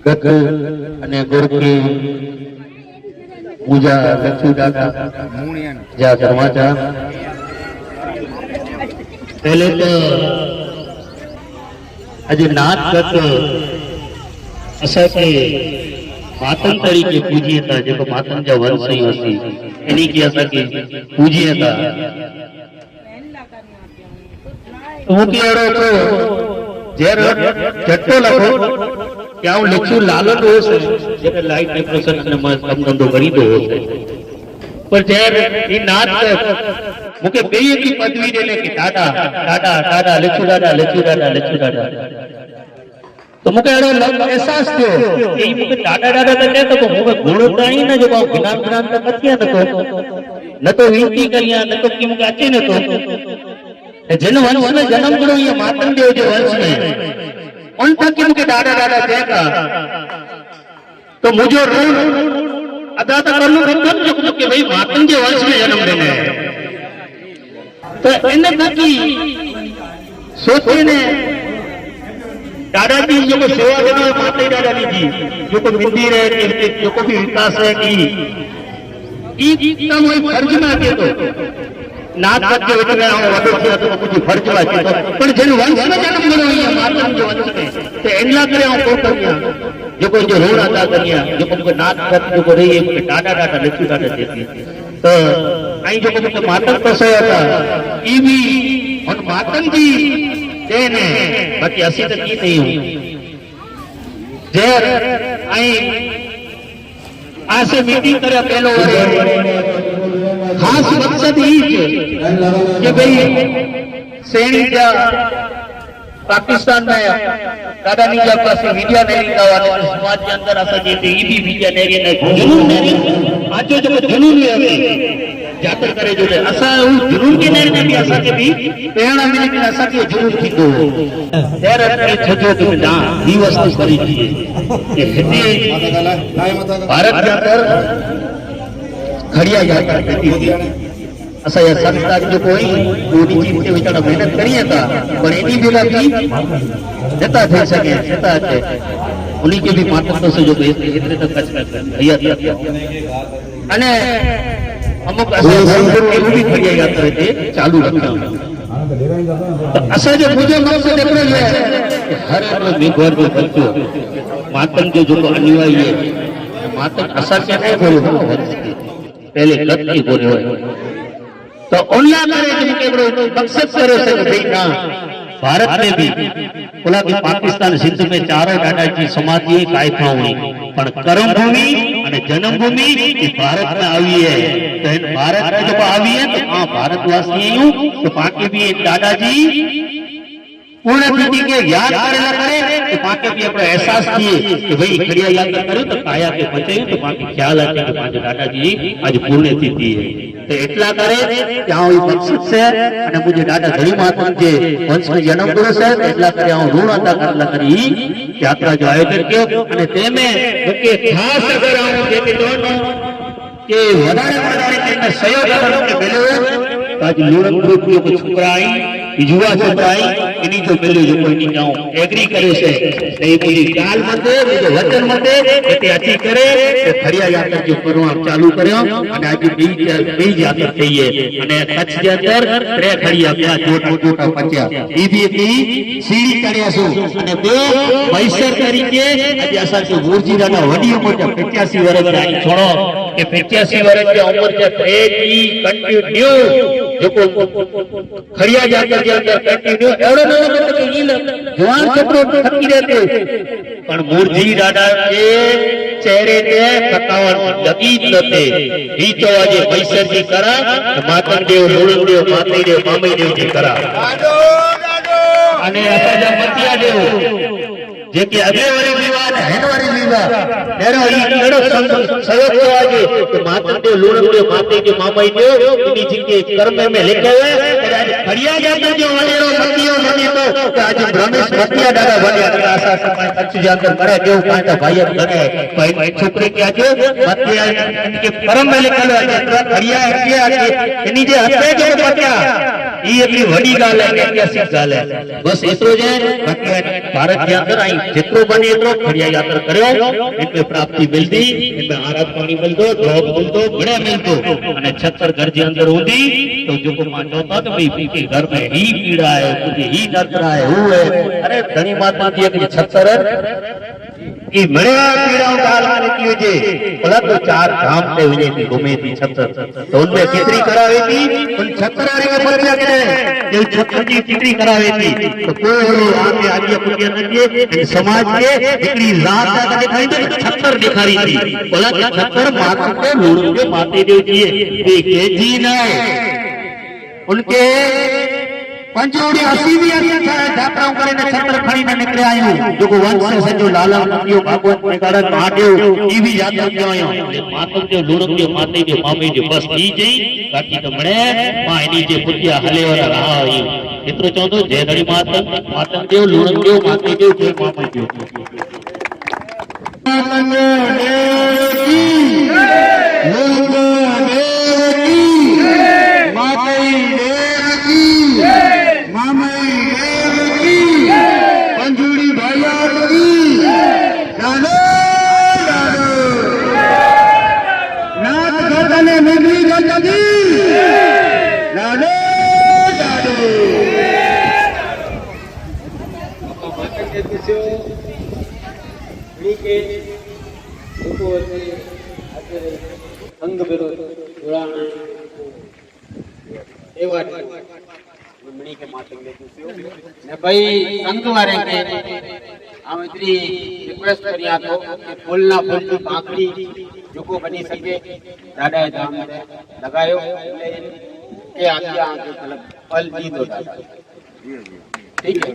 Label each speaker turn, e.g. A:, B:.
A: ગત અને ગોરકી પૂજા લક્ષ્મી દાતા જ્યાં ધર્માચા पहले तो अज नाथ गत असांखे मातम तरीके पूजीए था जो मातम जा वंशई हसी इन्हीं की असांखे पूजीए था मूंखे अहिड़ो जर झटको लॻो कि आउं लक्ष्मी लालत हुयुसि जेके लाइट डेकोरेशन में कम धंधो करींदो हुयुसि पर जर ई नाथ मुझे बेई की पदवी देने की दादा दादा दादा लक्ष्मी दादा लक्ष्मी दादा लक्ष्मी दादा तो मुझे एहसास थो कि मुझे दादा दादा तो कहते तो मुझे घोड़ो ताई ना जो ज्ञान ज्ञान तो कथिया न तो विनती करिया न तो कि मुझे अचे न तो जिन वंश में जन्म करो ये मातम देव जो वंश में उन तक कि मुझे दादा दादा कहता तो मुझे ऋण अदा तो करना खपे कि भाई मातम के वंश में जन्म देने तो इन थकी सोचीने दादाजी जो सेवा देना माता दादाजी जी जो को मंदिर है जो को भी विकास है की ई फर्ज में के तो नाथ के बेटे में वडो थया तो कुछ फर्ज में के तो पर जन वंश में जन्म करो ये माता जो वंश में तो एनला करे को करिया जो को जो ऋण अदा करिया जो को नाथ जो को रही है दादा दादा लक्ष्मी दादा देती तो आई जो को मातम कसया था ई भी और मातम जी देने बाकी असी तक की नहीं हुई जेर आई आसे मीटिंग करे पहलो खास मकसद ही कि भाई सेनी जा पाकिस्तान में दादा नहीं जा पास मीडिया नहीं का वाले समाज के अंदर असा जे ई भी मीडिया नहीं जुनून नहीं आज जो जुनून है जातर करे जो असा जुनून के ने भी असा के भी प्रेरणा मिले कि असा के जुनून थी दो तेरे के छजो के ना ही वस्तु करी थी कि हिते भारत के अंदर खड़िया जाता रहती थी असा ये सरकार जो कोई दोनी चीज के बेचारा मेहनत करिए था पर इनी बिना भी जता थे सके जता थे उन्हीं के भी मातम तो से जो इतने तक कच कर भैया था अने अमुक એવું भी खड़िया यात्रा रहते चालू रखना तो असा जो मुझे मकसद एकड़ो है हर मेघवार जो बच्चो मातम जो अनिवार्य है मातम असा के नहीं बोलो पहले गत की बोलो तो उन्या करे कि एकड़ो मकसद करे से भाई ना भारत में भी बोला कि पाकिस्तान सिंध में चारों दादाजी समाधि कायफा हुई पर कर्म भूमि और जन्म भूमि भारत में आई है तो भारत में जब आई है तो हाँ भारतवासी हूँ तो बाकी भी दादाजी पूर्ण तिथि के याद करे तो बाकी भी अपना एहसास किए कि भाई खड़िया यात्रा करो तो काया के बचे तो बाकी ख्याल आते कि पांच दादाजी आज पूर्ण तिथि है तो एटला करे ત્યાં એ મકસદ છે અને મુજે દાદા ઘણી માતા જે વંશ में जन्म કર્યો છે એટલા કરે હું ઋણ અદા કરલા કરી યાત્રા જો આયોજન કર્યો અને તેમે કે ખાસ અગર હું જે દોનો કે વધારે તેને સહયોગ કરવાનો કે મેળવ્યો आज લુણક ગ્રુપનો કોઈ છોકરા आई युवा છોકરા आई એની જો મેળવ્યો જો કોઈ ની જાઉં એગ્રી કરે છે એ પૂરી કાલ મતે જો વચન મતે એટલે અચી કરે તો ખડિયા યાત્રા જો કરવા ચાલુ કર્યો અને આજે બે યાત્રા થઈ છે અને કચ્છ જે અંદર ત્રે ખડિયા બે જોટા પચ્યા ઈ भी सीढ़ी કર્યા છું અને બે મૈસર તરીકે આજે અસર કે ગુરજી દાદા વડી ઉંમર 85 વર્ષ આઈ છોડો કે 85 વર્ષ की उम्र से ट्रेनी कंटिन्यू जो खड़िया जाकर के अंदर कंटिन्यू एवढो जवान छोकरो थकी रहते पण मूर्ति दादा के चेहरे पे थकावट लगी नते ही तो आज मैसर जी करा मातम देव लोणन देव मातई देव मामई देव जी करा અને અસાજા મતિયા દેવ જે કે અગેવારી વિવાદ હેનવારી વિવાદ એનો ઈ કેડો સહયોગ તો આજે કે માતમ દેવ લોણન દેવ માતઈ દેવ મામઈ દેવ એની જગ્યાએ કર્મ में लिखे हुए आज खड़िया जाता जो वडेरो मतियो बने तो आज ब्रह्मेश मतिया दादा बन्या आशा समाज कच्छ जे अंदर करे देव पांच भाई बने भाई छोकरी के आज मतिया के कर्म में लिखेलो आज खड़िया के एनी जे हते जो बच्चा ये एतरी वडी गाल है, ऐतिहासिक गाल है। बस एतरो जे बाकी भारत के अंदर आई जेतरो बने एतरो खड़िया यात्रा कर्यो, इनमें प्राप्ति मिलती, इनमें आराध पानी मिलतो, ड्रॉप मिलतो, बड़े मिलतो। अने छत्तर घर जे अंदर होंदी तो जो को मां चौथा तो भाई के घर में ही पीड़ा है, मुझे ही दर्द रहा है, वो है। अरे धनी माता दी कि छत्तर की बड़े पीड़ाओं का हाल की वजह बोला तो चार धाम पे हुए थी घूमे थी छत्तर, तो उनमें कितनी करावे थी उन छत्तर वाले में पता क्या जो छत्तर की कितनी करावे थी तो कोई आगे आगे पुटिया नदिए समाज के इतनी रात का दिखाई तो छत्तर दिखाई थी। बोला कि छत्तर माता के लूड़ के माते देव जी के जी ना उनके पंचोड़ी हसी भी यात्राओं करे ने छत्र खड़ी ने निकले आयो जो को वंश से जो लाला नदियो भागवत ने कारण महादेव ई भी यात्रा के आयो मातम जो लुरक जो माते जो मामे जो बस ई जई बाकी तो मणे मां इनी जे पुटिया हले और रहा आई इतरो चोंदो जय धड़ी मातम जो लुरक जो माते जो जे मामे जो
B: संघ विरोध जुड़ाना मणि के मातंगे ने भाई संघ वाले के हम इतनी रिक्वेस्ट करिया तो कि फूल ना फूल की पाकड़ी जो को बनी सके दादा धाम लगायो के आगे आगे मतलब फल जी दो दादा ठीक है।